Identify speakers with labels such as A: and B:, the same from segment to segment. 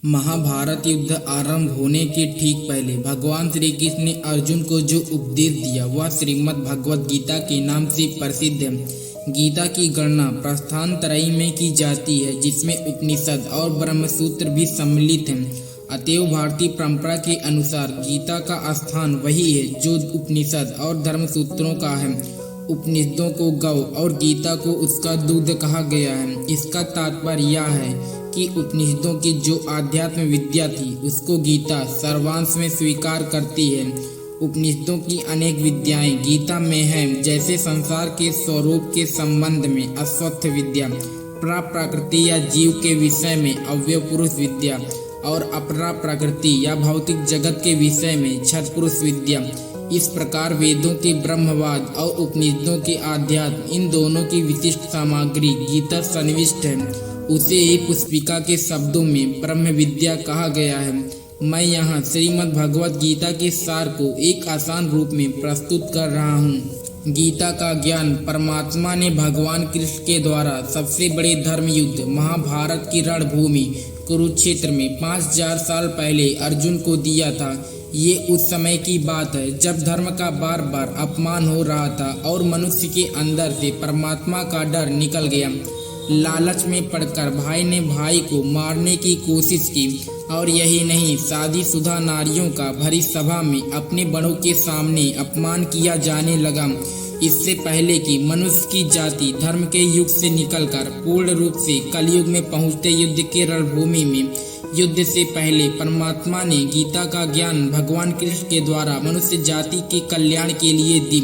A: महाभारत युद्ध आरंभ होने के ठीक पहले भगवान श्री कृष्ण ने अर्जुन को जो उपदेश दिया वह श्रीमद् भगवद गीता के नाम से प्रसिद्ध है। गीता की गणना प्रस्थान त्रयी में की जाती है, जिसमें उपनिषद और ब्रह्मसूत्र भी सम्मिलित हैं। अतएव भारतीय परंपरा के अनुसार गीता का स्थान वही है जो उपनिषद और धर्मसूत्रों का है। उपनिषदों को गौ और गीता को उसका दूध कहा गया है। इसका तात्पर्य यह है कि उपनिषदों की जो आध्यात्म विद्या थी उसको गीता सर्वांश में स्वीकार करती है। उपनिषदों की अनेक विद्याएं गीता में हैं, जैसे संसार के स्वरूप के संबंध में अश्वत्थ विद्या, प्रकृति या जीव के विषय में अव्यय पुरुष विद्या और अपरा प्रकृति या भौतिक जगत के विषय में छठ पुरुष विद्या। इस प्रकार वेदों के ब्रह्मवाद और उपनिषदों के आध्यात्म, इन दोनों की विशिष्ट सामग्री गीता सन्निविष्ट है। उसे ही पुष्पिका के शब्दों में ब्रह्म विद्या कहा गया है। मैं यहाँ श्रीमद् भगवद गीता के सार को एक आसान रूप में प्रस्तुत कर रहा हूँ। गीता का ज्ञान परमात्मा ने भगवान कृष्ण के द्वारा सबसे बड़े धर्म युद्ध महाभारत की रणभूमि कुरुक्षेत्र में 5000 साल पहले अर्जुन को दिया था। ये उस समय की बात है जब धर्म का बार बार अपमान हो रहा था और मनुष्य के अंदर से परमात्मा का डर निकल गया। लालच में पड़कर भाई ने भाई को मारने की कोशिश की, और यही नहीं, शादीशुदा नारियों का भरी सभा में अपने बड़ों के सामने अपमान किया जाने लगा। इससे पहले कि मनुष्य की जाति धर्म के युग से निकलकर पूर्ण रूप से कलयुग में पहुंचते युद्ध के रणभूमि में, युद्ध से पहले परमात्मा ने गीता का ज्ञान भगवान कृष्ण के द्वारा मनुष्य जाति के कल्याण के लिए दी।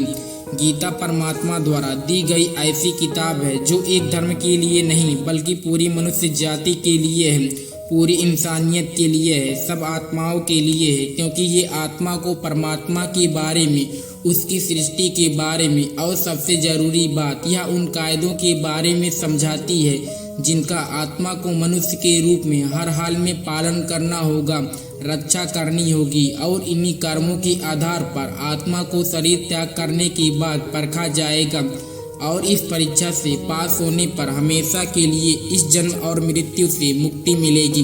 A: गीता परमात्मा द्वारा दी गई ऐसी किताब है जो एक धर्म के लिए नहीं बल्कि पूरी मनुष्य जाति के लिए है, पूरी इंसानियत के लिए है, सब आत्माओं के लिए है। क्योंकि ये आत्मा को परमात्मा के बारे में, उसकी सृष्टि के बारे में और सबसे जरूरी बात यह उन कायदों के बारे में समझाती है जिनका आत्मा को मनुष्य के रूप में हर हाल में पालन करना होगा, रक्षा करनी होगी, और इन्हीं कर्मों के आधार पर आत्मा को शरीर त्याग करने के बाद परखा जाएगा और इस परीक्षा से पास होने पर हमेशा के लिए इस जन्म और मृत्यु से मुक्ति मिलेगी।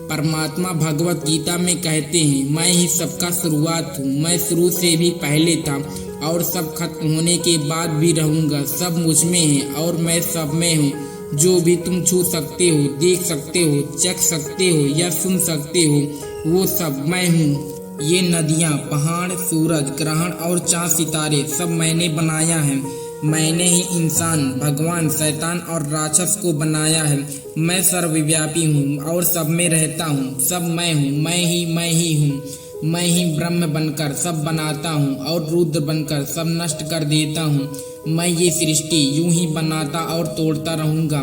A: परमात्मा भगवत गीता में कहते हैं, मैं ही सबका शुरुआत हूँ, मैं शुरू से भी पहले था और सब खत्म होने के बाद भी रहूँगा। सब मुझ में है और मैं सब में हूँ। जो भी तुम छू सकते हो, देख सकते हो, चख सकते हो या सुन सकते हो, वो सब मैं हूँ। ये नदियाँ, पहाड़, सूरज, ग्रहण और चाँद सितारे सब मैंने बनाया है। मैंने ही इंसान, भगवान, शैतान और राक्षस को बनाया है। मैं सर्वव्यापी हूँ और सब में रहता हूँ। सब मैं हूँ, मैं ही हूँ। मैं ही ब्रह्म बनकर सब बनाता हूँ और रुद्र बनकर सब नष्ट कर देता हूँ। मैं ये सृष्टि यूं ही बनाता और तोड़ता रहूँगा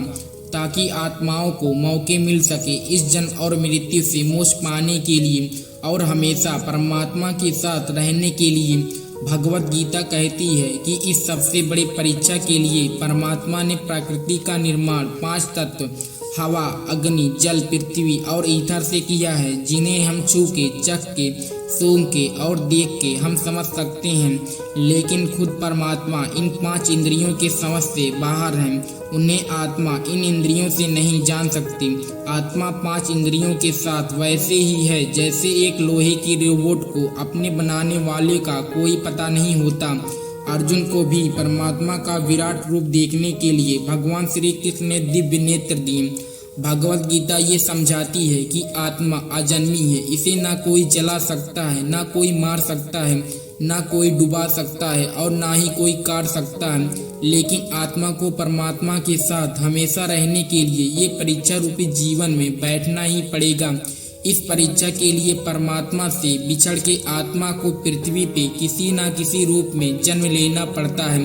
A: ताकि आत्माओं को मौके मिल सके इस जन्म और मृत्यु से मोक्ष पाने के लिए और हमेशा परमात्मा के साथ रहने के लिए। भगवत गीता कहती है कि इस सबसे बड़ी परीक्षा के लिए परमात्मा ने प्रकृति का निर्माण 5 तत्व हवा, अग्नि, जल, पृथ्वी और ईथर से किया है, जिन्हें हम छू के, चख के, सूंघ के और देख के हम समझ सकते हैं। लेकिन खुद परमात्मा इन 5 इंद्रियों के समझ से बाहर हैं। उन्हें आत्मा इन इंद्रियों से नहीं जान सकती। आत्मा 5 इंद्रियों के साथ वैसे ही है जैसे एक लोहे की रोबोट को अपने बनाने वाले का कोई पता नहीं होता। अर्जुन को भी परमात्मा का विराट रूप देखने के लिए भगवान श्री कृष्ण ने दिव्य नेत्र दिए। भगवत गीता ये समझाती है कि आत्मा अजन्मी है, इसे ना कोई जला सकता है, ना कोई मार सकता है, ना कोई डुबा सकता है और ना ही कोई काट सकता है। लेकिन आत्मा को परमात्मा के साथ हमेशा रहने के लिए ये परीक्षा रूपी जीवन में बैठना ही पड़ेगा। इस परीक्षा के लिए परमात्मा से बिछड़ के आत्मा को पृथ्वी पे किसी न किसी रूप में जन्म लेना पड़ता है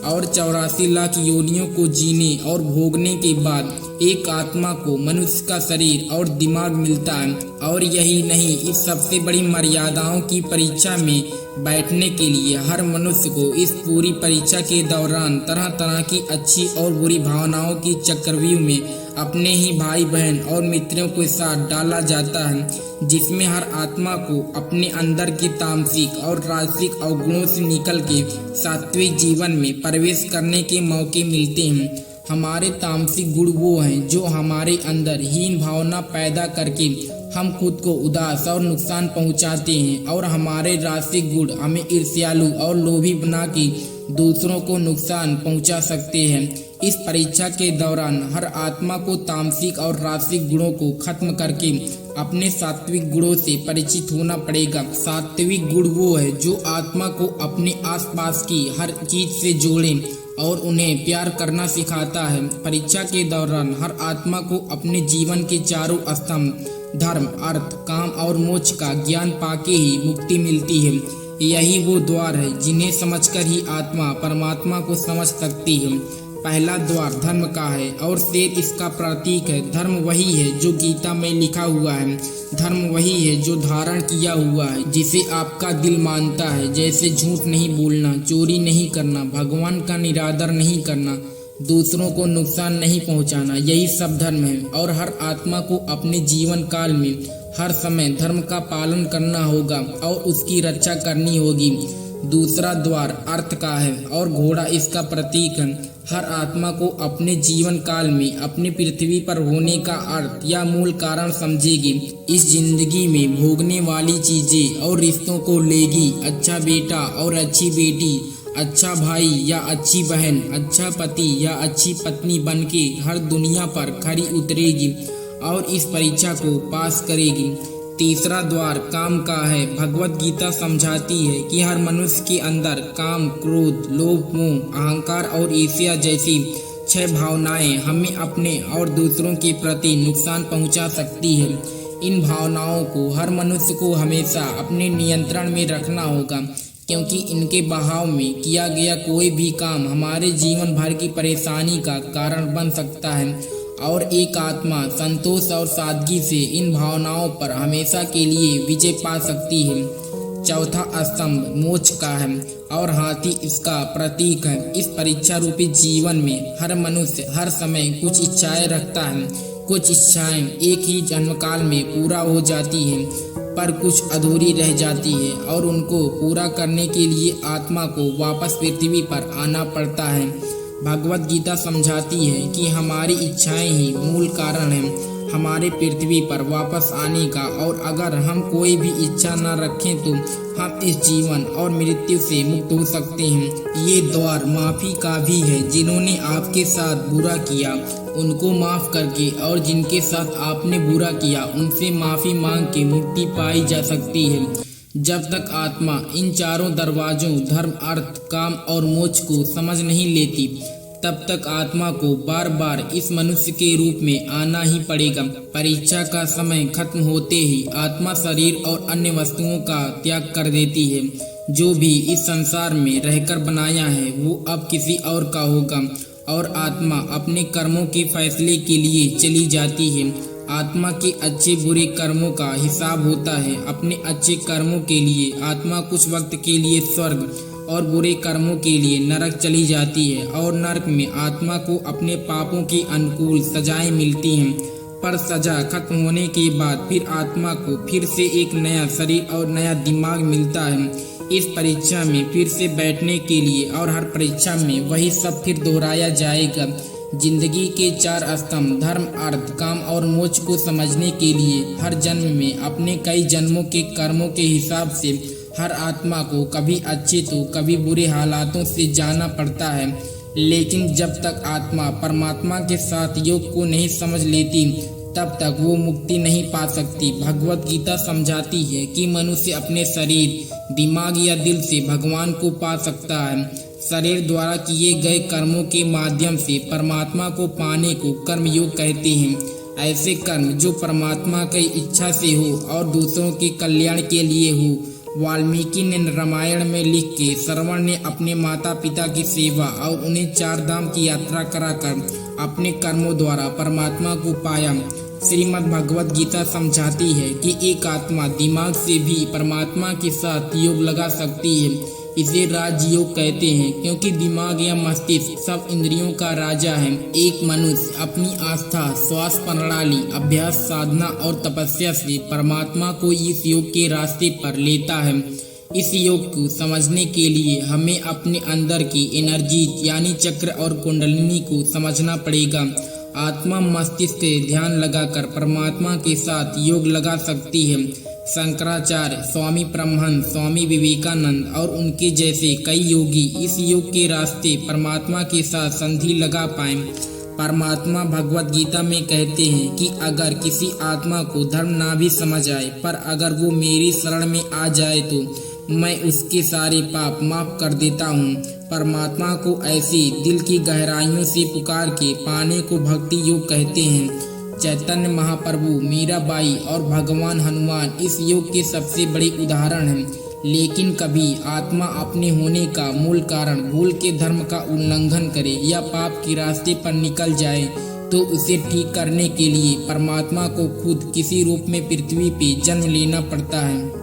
A: और 84 लाख योनियों को जीने और भोगने के बाद एक आत्मा को मनुष्य का शरीर और दिमाग मिलता है। और यही नहीं, इस सबसे बड़ी मर्यादाओं की परीक्षा में बैठने के लिए हर मनुष्य को इस पूरी परीक्षा के दौरान तरह तरह की अच्छी और बुरी भावनाओं की चक्रव्यूह में अपने ही भाई बहन और मित्रों के साथ डाला जाता है, जिसमें हर आत्मा को अपने अंदर के तामसिक और राजसिक अवगुणों से निकल के सात्विक जीवन में प्रवेश करने के मौके मिलते हैं। हमारे तामसिक गुण वो हैं जो हमारे अंदर हीन भावना पैदा करके हम खुद को उदास और नुकसान पहुंचाते हैं और हमारे रासिक गुण हमें ईर्ष्यालु और लोभी बना के दूसरों को नुकसान पहुंचा सकते हैं। इस परीक्षा के दौरान हर आत्मा को तामसिक और रासिक गुणों को खत्म करके अपने सात्विक गुणों से परिचित होना पड़ेगा। सात्विक गुण वो है जो आत्मा को अपने आसपास की हर चीज से जोड़े और उन्हें प्यार करना सिखाता है। परीक्षा के दौरान हर आत्मा को अपने जीवन के चारों स्तंभ धर्म, अर्थ, काम और मोक्ष का ज्ञान पाके ही मुक्ति मिलती है। यही वो द्वार है जिन्हें समझकर ही आत्मा परमात्मा को समझ सकती है। पहला द्वार धर्म का है और शेर इसका प्रतीक है। धर्म वही है जो गीता में लिखा हुआ है। धर्म वही है जो धारण किया हुआ है, जिसे आपका दिल मानता है, जैसे झूठ नहीं बोलना, चोरी नहीं करना, भगवान का निरादर नहीं करना, दूसरों को नुकसान नहीं पहुंचाना। यही सब धर्म है और हर आत्मा को अपने जीवन काल में हर समय धर्म का पालन करना होगा और उसकी रक्षा करनी होगी। दूसरा द्वार अर्थ का है और घोड़ा इसका प्रतीक है। हर आत्मा को अपने जीवन काल में अपनी पृथ्वी पर होने का अर्थ या मूल कारण समझेगी। इस जिंदगी में भोगने वाली चीजें और रिश्तों को लेगी। अच्छा बेटा और अच्छी बेटी, अच्छा भाई या अच्छी बहन, अच्छा पति या अच्छी पत्नी बनके हर दुनिया पर खरी उतरेगी और इस परीक्षा को पास करेगी। तीसरा द्वार काम का है। भगवत गीता समझाती है कि हर मनुष्य के अंदर काम, क्रोध, लोभ, मोह, अहंकार और ईर्ष्या जैसी 6 भावनाएं हमें अपने और दूसरों के प्रति नुकसान पहुंचा सकती है। इन भावनाओं को हर मनुष्य को हमेशा अपने नियंत्रण में रखना होगा, क्योंकि इनके बहाव में किया गया कोई भी काम हमारे जीवन भर की परेशानी का कारण बन सकता है और एक आत्मा संतोष और सादगी से इन भावनाओं पर हमेशा के लिए विजय पा सकती है। चौथा स्तंभ मोक्ष का है और हाथी इसका प्रतीक है। इस परीक्षा रूपी जीवन में हर मनुष्य हर समय कुछ इच्छाएं रखता है। कुछ इच्छाएं एक ही जन्मकाल में पूरा हो जाती हैं, पर कुछ अधूरी रह जाती है और उनको पूरा करने के लिए आत्मा को वापस पृथ्वी पर आना पड़ता है। भगवत गीता समझाती है कि हमारी इच्छाएं ही मूल कारण है हमारे पृथ्वी पर वापस आने का, और अगर हम कोई भी इच्छा न रखें तो हम इस जीवन और मृत्यु से मुक्त हो सकते हैं। ये द्वार माफी का भी है। जिन्होंने आपके साथ बुरा किया उनको माफ करके और जिनके साथ आपने बुरा किया उनसे माफी मांग के मुक्ति पाई जा सकती है। जब तक आत्मा इन चारों दरवाजों धर्म, अर्थ, काम और मोक्ष को समझ नहीं लेती, तब तक आत्मा को बार बार इस मनुष्य के रूप में आना ही पड़ेगा। परीक्षा का समय खत्म होते ही आत्मा शरीर और अन्य वस्तुओं का त्याग कर देती है। जो भी इस संसार में रहकर बनाया है वो अब किसी और का होगा और आत्मा अपने कर्मों के फैसले के लिए चली जाती है। आत्मा के अच्छे बुरे कर्मों का हिसाब होता है। अपने अच्छे कर्मों के लिए आत्मा कुछ वक्त के लिए स्वर्ग और बुरे कर्मों के लिए नरक चली जाती है और नरक में आत्मा को अपने पापों के अनुकूल सजाएं मिलती हैं। पर सजा खत्म होने के बाद फिर आत्मा को फिर से एक नया शरीर और नया दिमाग मिलता है इस परीक्षा में फिर से बैठने के लिए, और हर परीक्षा में वही सब फिर दोहराया जाएगा। जिंदगी के 4 स्तंभ धर्म, अर्थ, काम और मोक्ष को समझने के लिए हर जन्म में अपने कई जन्मों के कर्मों के हिसाब से हर आत्मा को कभी अच्छे तो कभी बुरे हालातों से जाना पड़ता है। लेकिन जब तक आत्मा परमात्मा के साथ योग को नहीं समझ लेती तब तक वो मुक्ति नहीं पा सकती। भगवत गीता समझाती है कि मनुष्य अपने शरीर, दिमाग या दिल से भगवान को पा सकता है। शरीर द्वारा किए गए कर्मों के माध्यम से परमात्मा को पाने को कर्मयोग कहते हैं। ऐसे कर्म जो परमात्मा की इच्छा से हो और दूसरों के कल्याण के लिए हो। वाल्मीकि ने रामायण में लिख के श्रवण ने अपने माता पिता की सेवा और उन्हें 4 धाम की यात्रा कराकर अपने कर्मों द्वारा परमात्मा को पाया। श्रीमद् भगवत गीता समझाती है कि एक आत्मा दिमाग से भी परमात्मा के साथ योग लगा सकती है। इसे राजयोग कहते हैं क्योंकि दिमाग या मस्तिष्क सब इंद्रियों का राजा है। एक मनुष्य अपनी आस्था, श्वास प्रणाली, अभ्यास, साधना और तपस्या से परमात्मा को इस योग के रास्ते पर लेता है। इस योग को समझने के लिए हमें अपने अंदर की एनर्जी यानी चक्र और कुंडलिनी को समझना पड़ेगा आत्मा मस्तिष्क से ध्यान लगाकर परमात्मा के साथ योग लगा सकती है। शंकराचार्य, स्वामी परमहंस, स्वामी विवेकानंद और उनके जैसे कई योगी इस योग के रास्ते परमात्मा के साथ संधि लगा पाए। परमात्मा भगवत गीता में कहते हैं कि अगर किसी आत्मा को धर्म ना भी समझ आए, पर अगर वो मेरी शरण में आ जाए तो मैं उसके सारे पाप माफ कर देता हूँ। परमात्मा को ऐसे दिल की गहराइयों से पुकार के पाने को भक्ति योग कहते हैं। चैतन्य महाप्रभु, मीराबाई और भगवान हनुमान इस योग के सबसे बड़े उदाहरण हैं। लेकिन कभी आत्मा अपने होने का मूल कारण भूल के धर्म का उल्लंघन करे या पाप के रास्ते पर निकल जाए तो उसे ठीक करने के लिए परमात्मा को खुद किसी रूप में पृथ्वी पे जन्म लेना पड़ता है।